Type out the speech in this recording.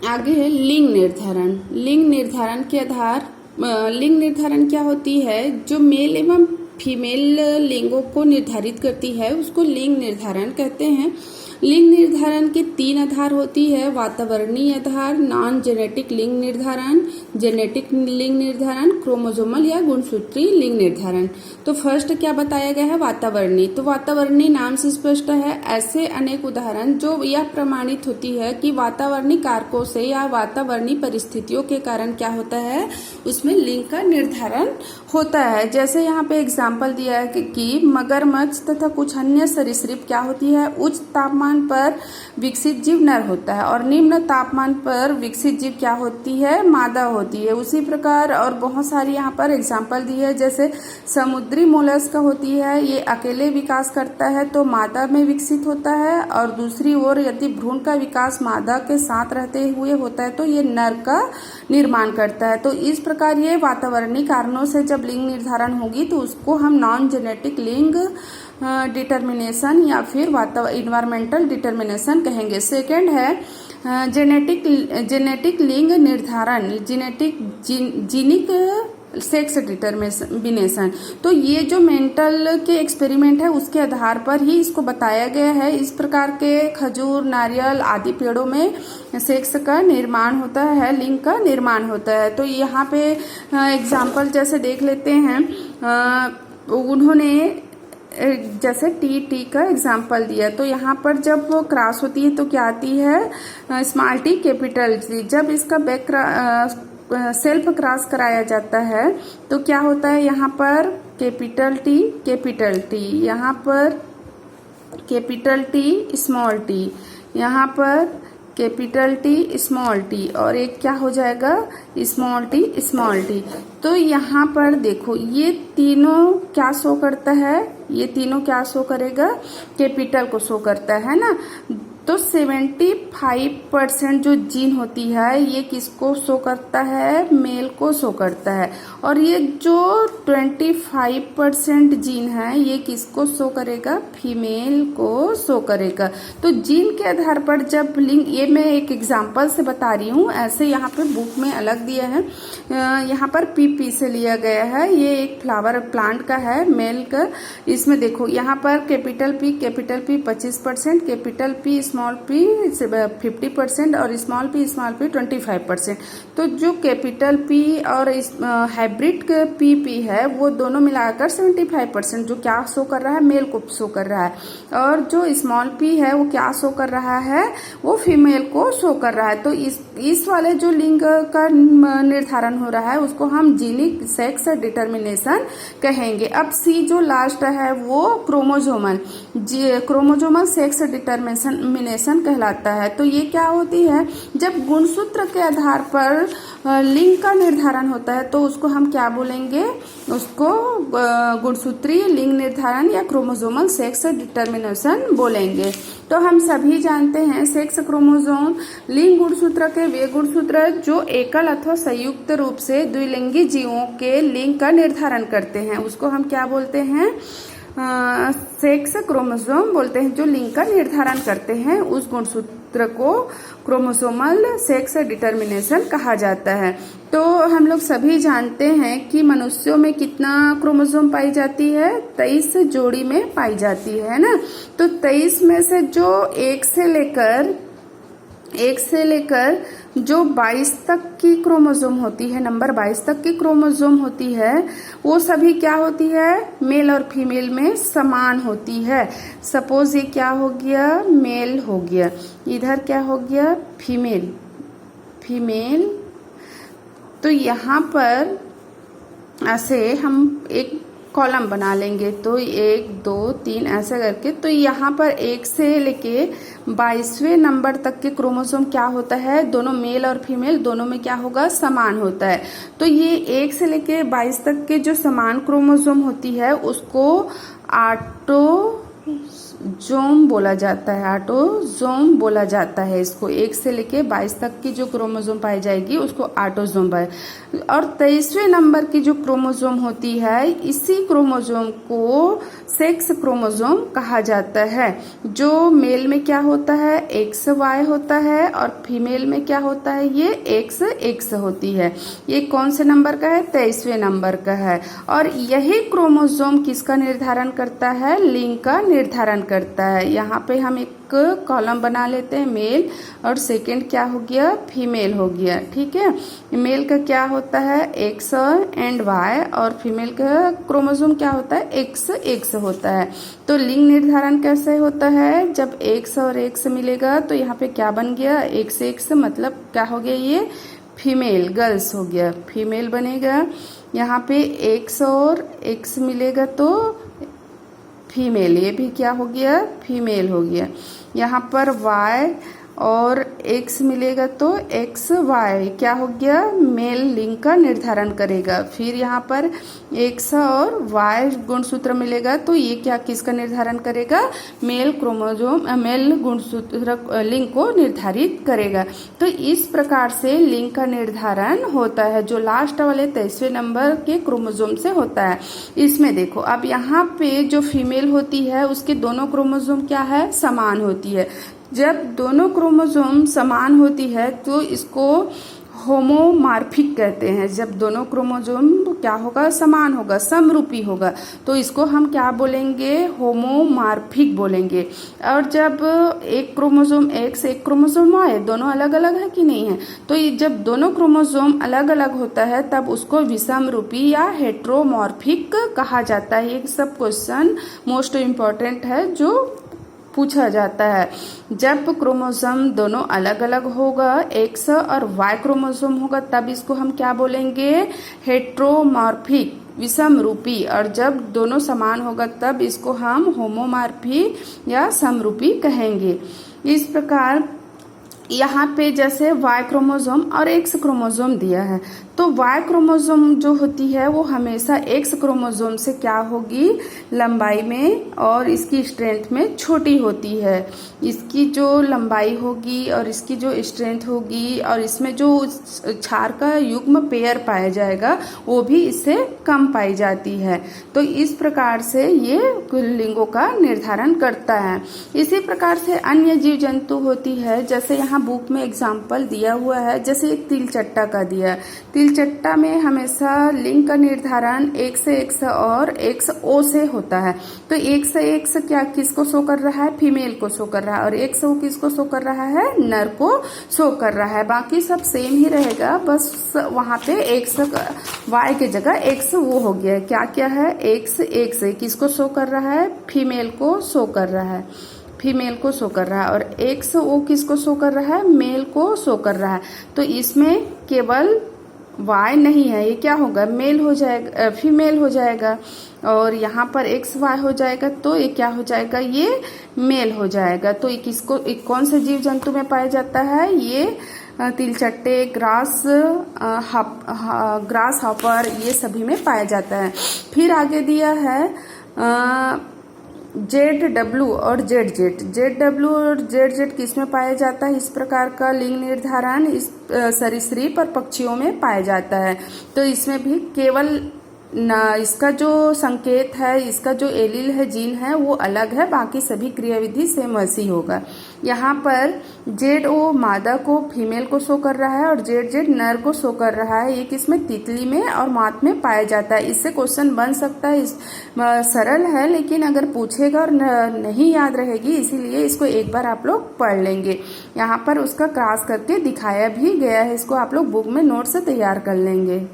आगे है लिंग निर्धारण। लिंग निर्धारण के आधार लिंग निर्धारण क्या होती है, जो मेल एवं फीमेल लिंगों को निर्धारित करती है उसको लिंग निर्धारण कहते हैं। लिंग निर्धारण के 3 आधार होती है, वातावरणीय आधार, नॉन जेनेटिक लिंग निर्धारण, जेनेटिक लिंग निर्धारण, क्रोमोसोमल या गुणसूत्री लिंग निर्धारण। तो फर्स्ट क्या बताया गया है, वातावरणीय। तो वातावरणीय नाम से स्पष्ट है, ऐसे अनेक उदाहरण जो यह प्रमाणित होती है कि वातावरणीय कारकों से या वातावरणीय परिस्थितियों के कारण क्या होता है, उसमें लिंग का निर्धारण होता है। जैसे यहाँ पे एग्जाम्पल दिया है कि मगरमच्छ तथा कुछ अन्य सरीसृप क्या होती है, उच्च तापमान पर विकसित जीव नर होता है और निम्न तापमान पर विकसित जीव क्या होती है, मादा होती है। उसी प्रकार और बहुत सारी यहाँ पर एग्जाम्पल दी है, जैसे समुद्री मोलस्क होती है, ये अकेले विकास करता है तो मादा में विकसित होता है, और दूसरी ओर यदि भ्रूण का विकास मादा के साथ रहते हुए होता है तो ये नर का निर्माण करता है। तो इस प्रकार ये वातावरणीय कारणों से जब लिंग निर्धारण होगी तो उसको हम नॉन जेनेटिक लिंग डिटर्मिनेशन या फिर इन्वायरमेंटल डिटर्मिनेशन कहेंगे। सेकंड है जेनेटिक लिंग निर्धारण, जीनिक सेक्स डिटर्मिनेशन। तो ये जो मेंटल के एक्सपेरिमेंट है उसके आधार पर ही इसको बताया गया है। इस प्रकार के खजूर, नारियल आदि पेड़ों में सेक्स का निर्माण होता है, लिंग का निर्माण होता है। तो यहाँ पे एग्जाम्पल जैसे देख लेते हैं, उन्होंने जैसे टी का एग्जाम्पल दिया। तो यहाँ पर जब वो क्रॉस होती है तो क्या आती है, स्मॉल टी कैपिटल टी। जब इसका बैक सेल्फ क्रॉस कराया जाता है तो क्या होता है, यहाँ पर कैपिटल टी, यहाँ पर कैपिटल टी स्मॉल टी, यहाँ पर कैपिटल टी स्मॉल टी, और एक क्या हो जाएगा, स्मॉल टी। तो यहाँ पर देखो ये तीनों क्या शो करता है, ये तीनों क्या शो करेगा, कैपिटल को शो करता है ना। तो 75% जो जीन होती है ये किसको शो करता है, मेल को शो करता है, और ये जो 25% जीन है ये किसको शो करेगा, फीमेल को शो करेगा। तो जीन के आधार पर जब लिंग, ये मैं एक एग्जांपल से बता रही हूँ, ऐसे यहाँ पे बुक में अलग दिया है, यहाँ पर पी से लिया गया है। ये एक फ्लावर प्लांट का है, मेल का। इसमें देखो यहाँ पर capital P 25%, capital P small P 50% और स्मॉल पी 25%। तो जो कैपिटल पी और हाइब्रिड पी है वो दोनों मिलाकर 75% जो क्या शो कर रहा है, मेल को शो कर रहा है, और जो स्मॉल पी है वो क्या शो कर रहा है, वो फीमेल को शो कर रहा है। तो इस वाले जो लिंग का निर्धारण हो रहा है उसको हम जीनिक सेक्स डिटर्मिनेशन कहेंगे। अब सी जो लास्ट है वो क्रोमोसोमल सेक्स डिटर्मिनेशन कहलाता है। तो ये क्या होती है, जब गुणसूत्र के आधार पर लिंग का निर्धारण होता है तो उसको हम क्या बोलेंगे, उसको गुणसूत्रीय लिंग निर्धारण या क्रोमोसोमल सेक्स डिटर्मिनेशन बोलेंगे। तो हम सभी जानते हैं सेक्स क्रोमोसोम लिंग गुणसूत्र के वे गुणसूत्र जो एकल अथवा संयुक्त रूप से द्विलिंगी जीवों के लिंग का निर्धारण करते हैं उसको हम क्या बोलते हैं, सेक्स क्रोमोसोम बोलते हैं। जो लिंग का निर्धारण करते हैं उस गुणसूत्र को क्रोमोसोमल सेक्स डिटर्मिनेशन कहा जाता है। तो हम लोग सभी जानते हैं कि मनुष्यों में कितना क्रोमोसोम पाई जाती है, 23 जोड़ी में पाई जाती है ना। तो 23 में से जो एक से लेकर जो 22 तक की क्रोमोसोम होती है, नंबर 22 तक की क्रोमोसोम होती है, वो सभी क्या होती है, मेल और फीमेल में समान होती है। सपोज ये क्या हो गया, मेल हो गया, इधर क्या हो गया, फीमेल। तो यहाँ पर ऐसे हम एक कॉलम बना लेंगे, तो 1 2 3 ऐसे करके। तो यहाँ पर 1 से लेके 22वें नंबर तक के क्रोमोसोम क्या होता है, दोनों मेल और फीमेल दोनों में क्या होगा, समान होता है। तो ये 1 से लेके 22 तक के जो समान क्रोमोसोम होती है उसको ऑटोजोम बोला जाता है, ऑटोजोम बोला जाता है इसको। 1 से लेके 22 तक की जो क्रोमोसोम पाई जाएगी उसको ऑटोजोम है। और 23वें नंबर की जो क्रोमोसोम होती है, इसी क्रोमोसोम को सेक्स क्रोमोसोम कहा जाता है। जो मेल में क्या होता है, XY होता है, और फीमेल में क्या होता है, ये XX होती है। ये कौन से नंबर का है, 23वें नंबर का है। और यही क्रोमोसोम किसका निर्धारण करता है, लिंग का निर्धारण करता है। यहाँ पे हम एक कॉलम बना लेते हैं, मेल, और सेकंड क्या हो गया, फीमेल हो गया। ठीक है, मेल का क्या होता है, X एंड Y, और फीमेल का क्रोमोसोम क्या होता है, XX होता है। तो लिंग निर्धारण कैसे होता है, जब X और X मिलेगा तो यहाँ पे क्या बन गया, XX, मतलब क्या हो गया, ये फीमेल, गर्ल्स हो गया, फीमेल बनेगा। यहाँ पे X और X मिलेगा तो फीमेल, ये भी क्या हो गया, फीमेल हो गया। यहाँ पर Y और X मिलेगा तो XY क्या हो गया, मेल लिंग का निर्धारण करेगा। फिर यहाँ पर X और Y गुणसूत्र मिलेगा तो ये क्या, किसका निर्धारण करेगा, मेल क्रोमोसोम, मेल गुणसूत्र लिंग को निर्धारित करेगा। तो इस प्रकार से लिंग का निर्धारण होता है, जो लास्ट वाले 23वें नंबर के क्रोमोसोम से होता है। इसमें देखो, अब यहाँ पे जो फीमेल होती है उसके दोनों क्रोमोसोम क्या है, समान होती है। जब दोनों क्रोमोसोम समान होती है तो इसको होमोमार्फिक कहते हैं। जब दोनों क्रोमोसोम क्या होगा, समान होगा, समरूपी होगा, तो इसको हम क्या बोलेंगे, होमोमार्फिक बोलेंगे। और जब एक क्रोमोसोम X, एक क्रोमोसोम Y, दोनों अलग अलग है कि नहीं है, तो जब दोनों क्रोमोसोम अलग अलग होता है तब उसको विषमरूपी या हेट्रोमॉर्फिक कहा जाता है। ये सब क्वेश्चन मोस्ट इम्पोर्टेंट है जो पूछा जाता है। जब क्रोमोसोम दोनों अलग अलग होगा, X और Y क्रोमोसोम होगा, तब इसको हम क्या बोलेंगे, हेट्रोमॉर्फिक, विषमरूपी। और जब दोनों समान होगा तब इसको हम होमोमॉर्फी या समरूपी कहेंगे। इस प्रकार यहाँ पे जैसे Y क्रोमोसोम और X क्रोमोसोम दिया है, तो Y क्रोमोसोम जो होती है वो हमेशा X क्रोमोसोम से क्या होगी, लंबाई में और इसकी स्ट्रेंथ में छोटी होती है। इसकी जो लंबाई होगी और इसकी जो स्ट्रेंथ होगी और इसमें जो क्षार का युग्म पेयर पाया जाएगा वो भी इससे कम पाई जाती है। तो इस प्रकार से ये लिंगों का निर्धारण करता है। इसी प्रकार से अन्य जीव जंतु होती है, जैसे यहाँ बुक में एग्जाम्पल दिया हुआ है, जैसे एक तिलचट्टा का दिया। तिलचट्टा में हमेशा लिंग का निर्धारण XX और XO से होता है। तो XX क्या, किसको शो कर रहा है, फीमेल को शो कर रहा है, और XO किसको शो कर रहा है, नर को शो कर रहा है। बाकी सब सेम ही रहेगा, बस वहां पे X Y की जगह X वो हो गया है। क्या क्या है, XX किसको शो कर रहा है, फीमेल को शो कर रहा है, फीमेल को शो कर रहा है, और XO किसको शो कर रहा है, मेल को शो कर रहा है। तो इसमें केवल Y नहीं है, ये क्या होगा, मेल हो जाएगा, फीमेल हो जाएगा। और यहाँ पर XY हो जाएगा तो ये क्या हो जाएगा, ये मेल हो जाएगा। तो ये किसको, कौन से जीव जंतु में पाया जाता है, ये तिलचट्टे, ग्रास हॉपर, ये सभी में पाया जाता है। फिर आगे दिया है ZW और ZZ। ZW और ZZ किसमें पाया जाता है, इस प्रकार का लिंग निर्धारण इस सरीसृप और पक्षियों में पाया जाता है। तो इसमें भी केवल इसका जो संकेत है, इसका जो एलील है, जीन है, वो अलग है, बाकी सभी क्रियाविधि सेम वैसी होगा। यहाँ पर ZO मादा को, फीमेल को शो कर रहा है, और ZZ नर को शो कर रहा है। ये किसमें, तितली में और मात में पाया जाता है। इससे क्वेश्चन बन सकता है, सरल है, लेकिन अगर पूछेगा और नहीं याद रहेगी, इसीलिए इसको एक बार आप लोग पढ़ लेंगे। यहाँ पर उसका क्रॉस करके दिखाया भी गया है, इसको आप लोग बुक में नोट से तैयार कर लेंगे।